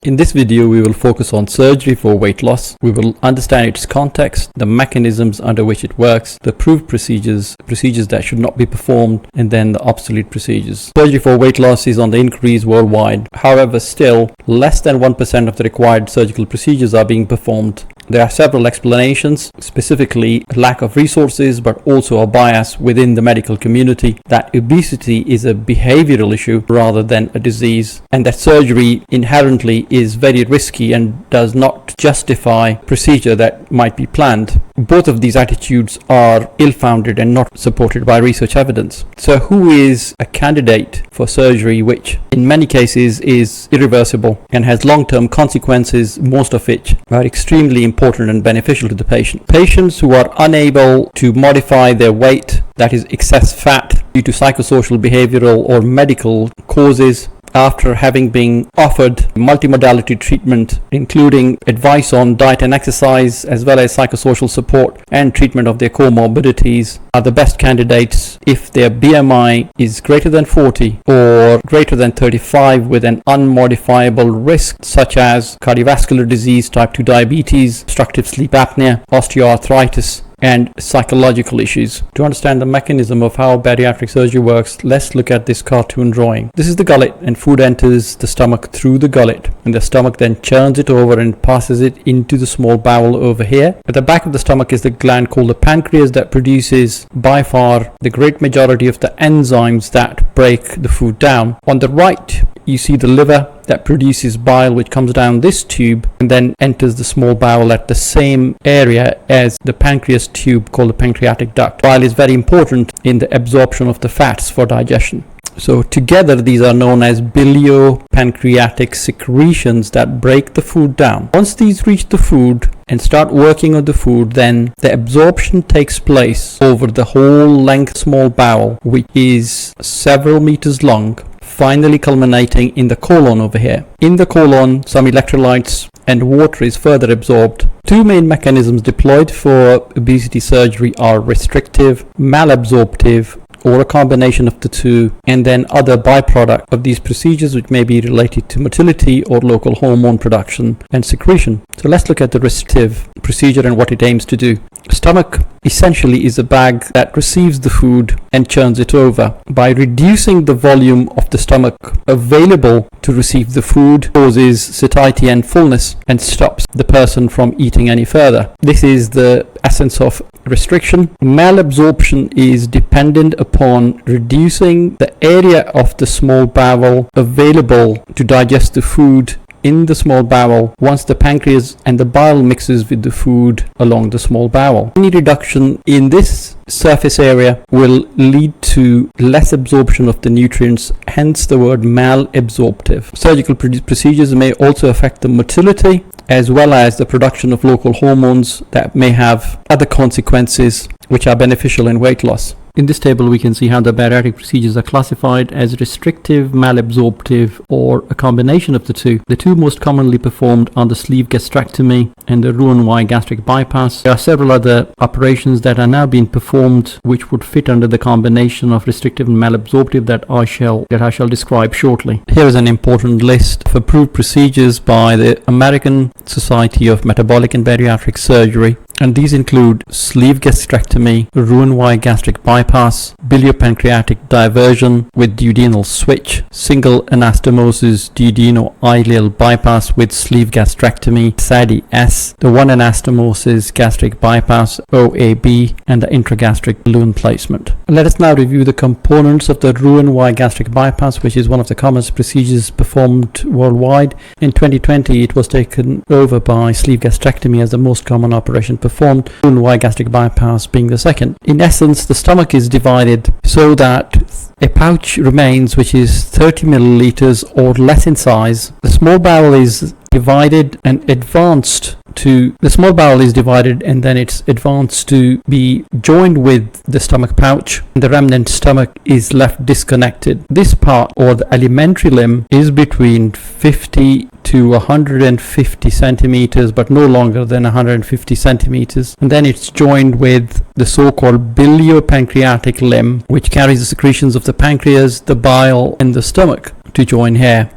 In this video, we will focus on surgery for weight loss. We will understand its context, the mechanisms under which it works, the approved procedures that should not be performed, and then the obsolete procedures. Surgery for weight loss is on the increase worldwide. However, still, less than 1% of the required surgical procedures are being performed. There are several explanations, specifically lack of resources, but also a bias within the medical community that obesity is a behavioral issue rather than a disease, and that surgery inherently is very risky and does not justify procedure that might be planned. Both of these attitudes are ill-founded and not supported by research evidence. So who is a candidate for surgery which in many cases is irreversible and has long-term consequences, most of which are extremely important and beneficial to the patient? Patients who are unable to modify their weight, that is excess fat, due to psychosocial, behavioral or medical causes, after having been offered multimodality treatment, including advice on diet and exercise, as well as psychosocial support and treatment of their comorbidities, are the best candidates if their BMI is greater than 40 or greater than 35 with an unmodifiable risk such as cardiovascular disease, type 2 diabetes, obstructive sleep apnea, osteoarthritis, and psychological issues. To understand the mechanism of how bariatric surgery works, let's look at this cartoon drawing. This is the gullet, and food enters the stomach through the gullet, and the stomach then churns it over and passes it into the small bowel over here. At the back of the stomach is the gland called the pancreas that produces by far the great majority of the enzymes that break the food down. On the right, you see the liver that produces bile, which comes down this tube and then enters the small bowel at the same area as the pancreas tube called the pancreatic duct. Bile is very important in the absorption of the fats for digestion. So together these are known as bilio-pancreatic secretions that break the food down. Once these reach the food and start working on the food, then the absorption takes place over the whole length small bowel, which is several meters long, finally culminating in the colon over here. In the colon, some electrolytes and water is further absorbed. Two main mechanisms deployed for obesity surgery are restrictive, malabsorptive, or a combination of the two, and then other byproduct of these procedures which may be related to motility or local hormone production and secretion. So let's look at the restrictive procedure and what it aims to do. Stomach essentially is a bag that receives the food and churns it over. By reducing the volume of the stomach available to receive the food, causes satiety and fullness and stops the person from eating any further. This is the essence of restriction. Malabsorption is dependent upon reducing the area of the small bowel available to digest the food in the small bowel once the pancreas and the bile mixes with the food along the small bowel. Any reduction in this surface area will lead to less absorption of the nutrients, hence the word malabsorptive. Surgical procedures may also affect the motility as well as the production of local hormones that may have other consequences which are beneficial in weight loss. In this table, we can see how the bariatric procedures are classified as restrictive, malabsorptive, or a combination of the two. The two most commonly performed are the sleeve gastrectomy and the Roux-en-Y gastric bypass. There are several other operations that are now being performed which would fit under the combination of restrictive and malabsorptive that I shall describe shortly. Here is an important list of approved procedures by the American Society of Metabolic and Bariatric Surgery. And these include sleeve gastrectomy, Roux-en-Y gastric bypass, Bilio-Pancreatic diversion with duodenal switch, single anastomosis duodenal ileal bypass with sleeve gastrectomy, SADI-S, the one anastomosis gastric bypass, OAB, and the intragastric balloon placement. Let us now review the components of the Roux-en-Y gastric bypass, which is one of the commonest procedures performed worldwide. In 2020, it was taken over by sleeve gastrectomy as the most common operation performed, Roux-en-Y gastric bypass being the second. In essence, the stomach is divided so that a pouch remains which is 30 milliliters or less in size. The small bowel is divided and advanced to then it's advanced to be joined with the stomach pouch, and the remnant stomach is left disconnected. This part, or the alimentary limb, is between 50 to 150 centimeters, but no longer than 150 centimeters, and then it's joined with the so-called bilio-pancreatic limb, which carries the secretions of the pancreas, the bile, and the stomach to join here.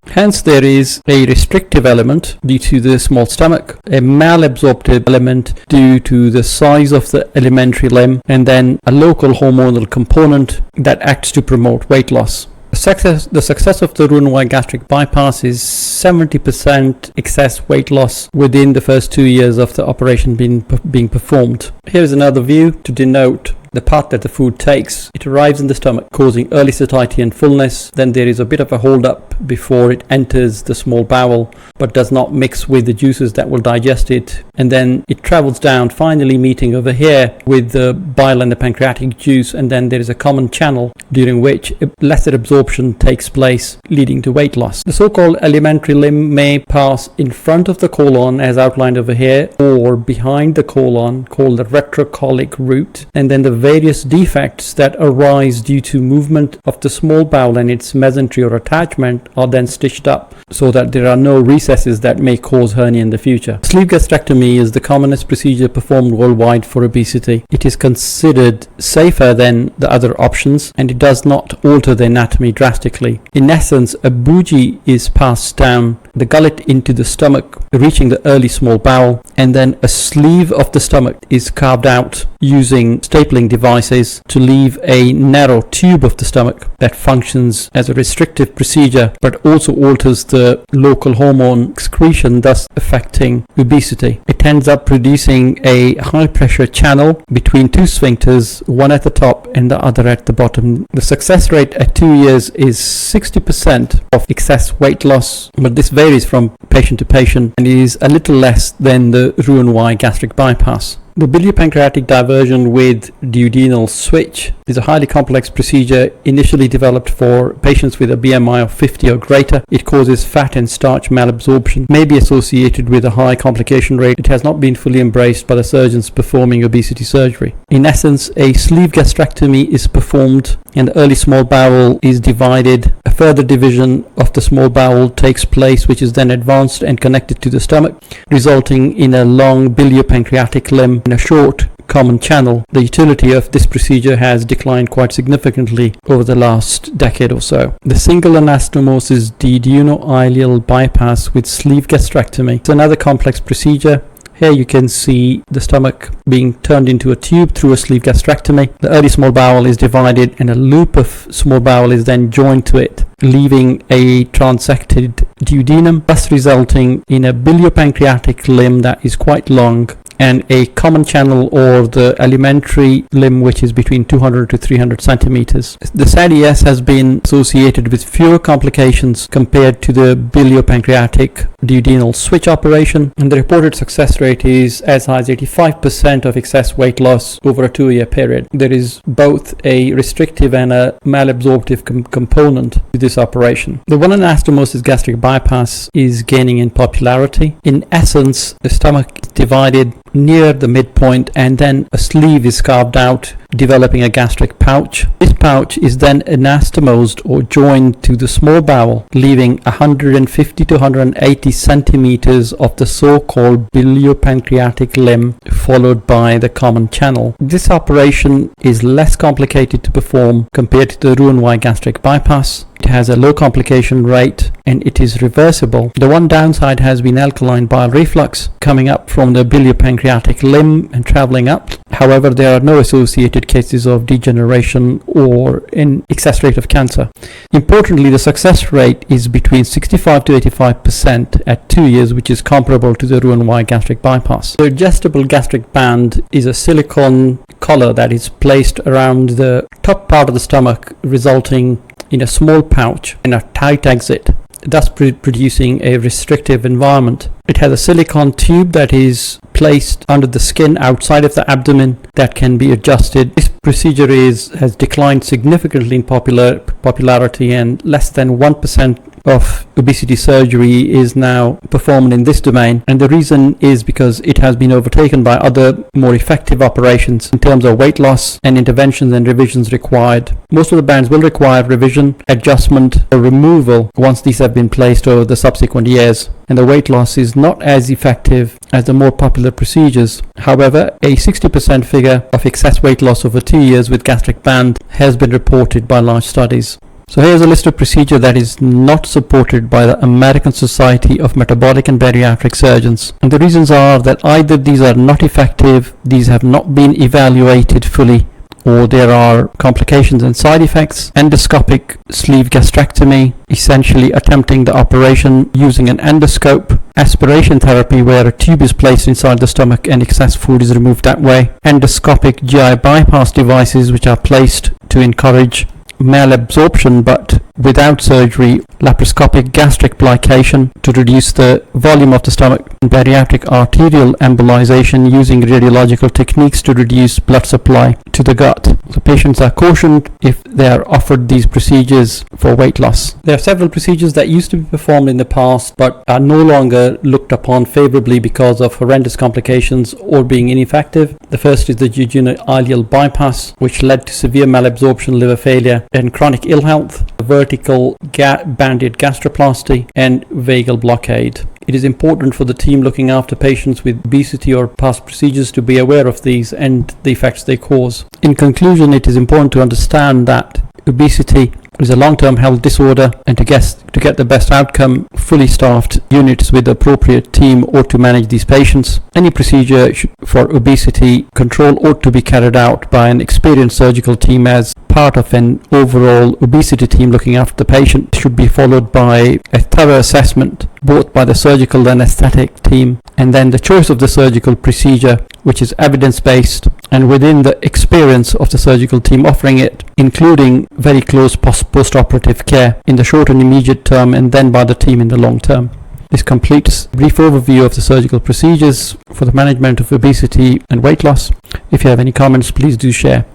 Hence, there is a restrictive element due to the small stomach, a malabsorptive element due to the size of the alimentary limb, and then a local hormonal component that acts to promote weight loss. The success of the Roux-en-Y gastric bypass is 70% excess weight loss within the first 2 years of the operation being performed. Here is another view to denote the path that the food takes. It arrives in the stomach, causing early satiety and fullness. Then there is a bit of a hold up before it enters the small bowel, but does not mix with the juices that will digest it. And then it travels down, finally meeting over here with the bile and the pancreatic juice. And then there is a common channel during which lesser absorption takes place, leading to weight loss. The so-called alimentary limb may pass in front of the colon, as outlined over here, or behind the colon, called the retrocolic route. And then the various defects that arise due to movement of the small bowel and its mesentery or attachment are then stitched up so that there are no recesses that may cause hernia in the future. Sleeve gastrectomy is the commonest procedure performed worldwide for obesity. It is considered safer than the other options, and it does not alter the anatomy drastically. In essence, a bougie is passed down the gullet into the stomach, reaching the early small bowel, and then a sleeve of the stomach is carved out using stapling devices to leave a narrow tube of the stomach that functions as a restrictive procedure but also alters the local hormone excretion, thus affecting obesity. It ends up producing a high pressure channel between two sphincters, one at the top and the other at the bottom. The success rate at 2 years is 60% of excess weight loss, but this varies from patient to patient and is a little less than the Roux-en-Y gastric bypass. The bilio-pancreatic diversion with duodenal switch is a highly complex procedure initially developed for patients with a BMI of 50 or greater. It causes fat and starch malabsorption, may be associated with a high complication rate. It has not been fully embraced by the surgeons performing obesity surgery. In essence, a sleeve gastrectomy is performed and the early small bowel is divided. A further division of the small bowel takes place, which is then advanced and connected to the stomach, resulting in a long bilio-pancreatic limb and a short common channel. The utility of this procedure has declined quite significantly over the last decade or so. The single anastomosis duodenal ileal bypass with sleeve gastrectomy is another complex procedure. Here you can see the stomach being turned into a tube through a sleeve gastrectomy. The early small bowel is divided and a loop of small bowel is then joined to it, leaving a transected duodenum, thus resulting in a bilio-pancreatic limb that is quite long and a common channel or the alimentary limb which is between 200 to 300 centimeters. The SADI-S has been associated with fewer complications compared to the bilio-pancreatic duodenal switch operation, and the reported success rate is as high as 85% of excess weight loss over a 2-year period. There is both a restrictive and a malabsorptive component to this operation. The one anastomosis gastric bypass is gaining in popularity. In essence, the stomach is divided near the midpoint and then a sleeve is carved out, developing a gastric pouch. This pouch is then anastomosed or joined to the small bowel, leaving 150 to 180 centimeters of the so-called bilio-pancreatic limb, followed by the common channel. This operation is less complicated to perform compared to the Roux-en-Y gastric bypass. It has a low complication rate and it is reversible. The one downside has been alkaline bile reflux coming up from the bilio-pancreatic limb and traveling up. However, there are no associated cases of degeneration or an excess rate of cancer. Importantly, the success rate is between 65 to 85% at 2 years, which is comparable to the Roux-en-Y gastric bypass. The adjustable gastric band is a silicone collar that is placed around the top part of the stomach, resulting in a small pouch and a tight exit, thus producing a restrictive environment. It has a silicone tube that is placed under the skin outside of the abdomen that can be adjusted. This procedure has declined significantly in popularity, and less than 1% of obesity surgery is now performed in this domain, and the reason is because it has been overtaken by other more effective operations in terms of weight loss and interventions and revisions required. Most of the bands will require revision, adjustment or removal once these have been placed over the subsequent years, and the weight loss is not as effective as the more popular procedures. However, a 60% figure of excess weight loss over 2 years with gastric band has been reported by large studies. So here's a list of procedure that is not supported by the American Society of Metabolic and Bariatric Surgeons. And the reasons are that either these are not effective, these have not been evaluated fully, or there are complications and side effects. Endoscopic sleeve gastrectomy, essentially attempting the operation using an endoscope. Aspiration therapy, where a tube is placed inside the stomach and excess food is removed that way. Endoscopic GI bypass devices, which are placed to encourage malabsorption but without surgery. Laparoscopic gastric plication to reduce the volume of the stomach. Bariatric arterial embolization using radiological techniques to reduce blood supply to the gut. So patients are cautioned if they are offered these procedures for weight loss. There are several procedures that used to be performed in the past but are no longer looked upon favorably because of horrendous complications or being ineffective. The first is the duodenal ileal bypass, which led to severe malabsorption, liver failure, and chronic ill health. Vertical banded gastroplasty and vagal blockade. It is important for the team looking after patients with obesity or past procedures to be aware of these and the effects they cause. In conclusion, it is important to understand that obesity is a long-term health disorder, and to get the best outcome, fully staffed units with the appropriate team ought to manage these patients. Any procedure for obesity control ought to be carried out by an experienced surgical team as part of an overall obesity team looking after the patient. It should be followed by a thorough assessment both by the surgical and aesthetic team, and then the choice of the surgical procedure, which is evidence-based and within the experience of the surgical team offering it, including very close post-operative care in the short and immediate term, and then by the team in the long term. This completes a brief overview of the surgical procedures for the management of obesity and weight loss. If you have any comments, please do share.